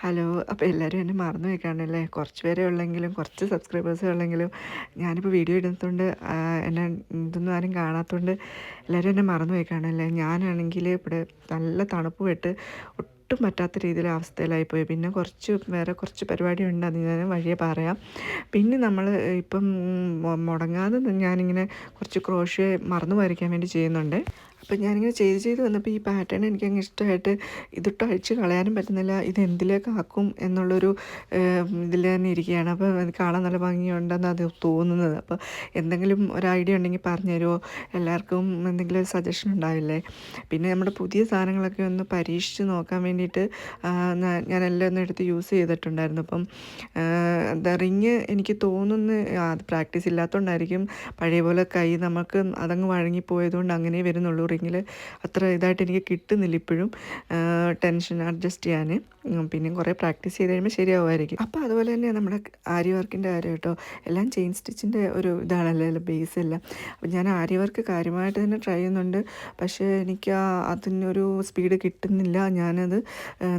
Hello. അപ്പോൾ എല്ലാവരും എന്നെ മറന്നു പോയി കാണുമല്ലേ? കുറച്ച് പേരേ ഉള്ളെങ്കിലും കുറച്ച് സബ്സ്ക്രൈബേഴ്സേ ഉള്ളെങ്കിലും ഞാനിപ്പോൾ വീഡിയോ ഇടുന്നതുകൊണ്ട് എന്നെ ഇതൊന്നും ആരും കാണാത്തതുകൊണ്ട് എല്ലാവരും എന്നെ മറന്നു പോയി കാണുമല്ലേ? ഞാനാണെങ്കിൽ ഇവിടെ നല്ല തണുപ്പ് പെട്ട് ഒട്ടും പറ്റാത്ത രീതിയിലെ അവസ്ഥയിലായിപ്പോയി. പിന്നെ വേറെ കുറച്ച് പരിപാടിയുണ്ട്, അത് ഞാൻ വഴിയെ പറയാം. പിന്നെ നമ്മൾ ഇപ്പം മുടങ്ങാതെ ഞാനിങ്ങനെ കുറച്ച് ക്രോഷ്യോ മറന്നു പോയിരിക്കാൻ വേണ്ടി ചെയ്യുന്നുണ്ട്. അപ്പം ഞാനിങ്ങനെ ചെയ്ത് വന്നപ്പോൾ ഈ പാറ്റേൺ എനിക്കങ്ങ് ഇഷ്ടമായിട്ട് ഇതിട്ട് അഴിച്ച് കളയാനും പറ്റുന്നില്ല. ഇത് എന്തിലേക്കാക്കും എന്നുള്ളൊരു ഇതിൽ തന്നെ ഇരിക്കുകയാണ്. അപ്പോൾ അത് കാണാൻ നല്ല ഭംഗിയുണ്ടെന്ന് അത് തോന്നുന്നത്. അപ്പോൾ എന്തെങ്കിലും ഒരു ഐഡിയ ഉണ്ടെങ്കിൽ പറഞ്ഞു തരുമോ? എല്ലാവർക്കും എന്തെങ്കിലും ഒരു സജഷൻ ഉണ്ടാവില്ലേ? പിന്നെ നമ്മുടെ പുതിയ സാധനങ്ങളൊക്കെ ഒന്ന് പരീക്ഷിച്ച് നോക്കാൻ വേണ്ടിയിട്ട് ഞാനെല്ലാം ഒന്ന് എടുത്ത് യൂസ് ചെയ്തിട്ടുണ്ടായിരുന്നു. അപ്പം എന്താ റിങ് എനിക്ക് തോന്നുന്നു അത് പ്രാക്ടീസ് ഇല്ലാത്തതുകൊണ്ടായിരിക്കും, പഴയ പോലെ കൈ നമുക്ക് അതങ്ങ് വഴങ്ങിപ്പോയതുകൊണ്ട് അങ്ങനെ വരുന്നുള്ളൂ. റിങ്ങിൽ അത്ര ഇതായിട്ട് എനിക്ക് കിട്ടുന്നില്ല ഇപ്പോഴും ടെൻഷൻ അഡ്ജസ്റ്റ് ചെയ്യാൻ. പിന്നെയും കുറേ പ്രാക്ടീസ് ചെയ്ത് കഴിയുമ്പോൾ ശരിയാവുമായിരിക്കും. അപ്പോൾ അതുപോലെ തന്നെ നമ്മുടെ ആരി വർക്കിൻ്റെ കാര്യം കേട്ടോ, എല്ലാം ചെയിൻ സ്റ്റിച്ചിൻ്റെ ഒരു ഇതാണല്ലോ ബേസ് എല്ലാം. അപ്പം ഞാൻ ആരി വർക്ക് കാര്യമായിട്ട് തന്നെ ട്രൈ ചെയ്യുന്നുണ്ട്. പക്ഷേ എനിക്ക് അതിനൊരു സ്പീഡ് കിട്ടുന്നില്ല. ഞാനത്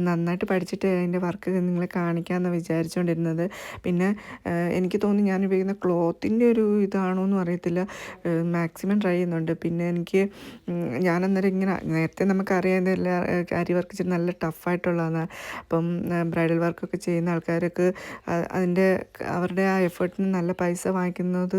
നന്നായിട്ട് പഠിച്ചിട്ട് അതിൻ്റെ വർക്ക് നിങ്ങളെ കാണിക്കാമെന്ന് വിചാരിച്ചുകൊണ്ടിരുന്നത്. പിന്നെ എനിക്ക് തോന്നി ഞാൻ ഉപയോഗിക്കുന്ന ക്ലോത്തിൻ്റെ ഒരു ഇതാണോ എന്നും അറിയത്തില്ല, മാക്സിമം ട്രൈ ചെയ്യുന്നുണ്ട്. പിന്നെ എനിക്ക് ഞാനന്നേരം ഇങ്ങനെ നേരത്തെ നമുക്കറിയാം ഇതെല്ലാം ആരി വർക്ക് ഇച്ചിരി നല്ല ടഫായിട്ടുള്ളതാണ്. അപ്പം ബ്രൈഡൽ വർക്കൊക്കെ ചെയ്യുന്ന ആൾക്കാർക്ക് അവരുടെ ആ എഫേർട്ടിന് നല്ല പൈസ വാങ്ങിക്കുന്നത്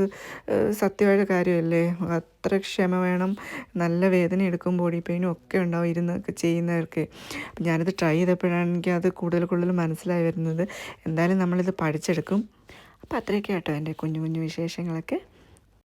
സത്യമായ കാര്യമല്ലേ? അത്ര ക്ഷമ വേണം, നല്ല വേദന എടുക്കും, ബോഡി പെയിനും ഒക്കെ ഉണ്ടാവും ഇരുന്നൊക്കെ ചെയ്യുന്നവർക്ക്. അപ്പം ഞാനിത് ട്രൈ ചെയ്തപ്പോഴാണ് എനിക്കത് കൂടുതൽ മനസ്സിലായി വരുന്നത്. എന്തായാലും നമ്മളിത് പഠിച്ചെടുക്കും. അപ്പോൾ അത്രയൊക്കെ കേട്ടോ എൻ്റെ കുഞ്ഞു കുഞ്ഞു വിശേഷങ്ങളൊക്കെ.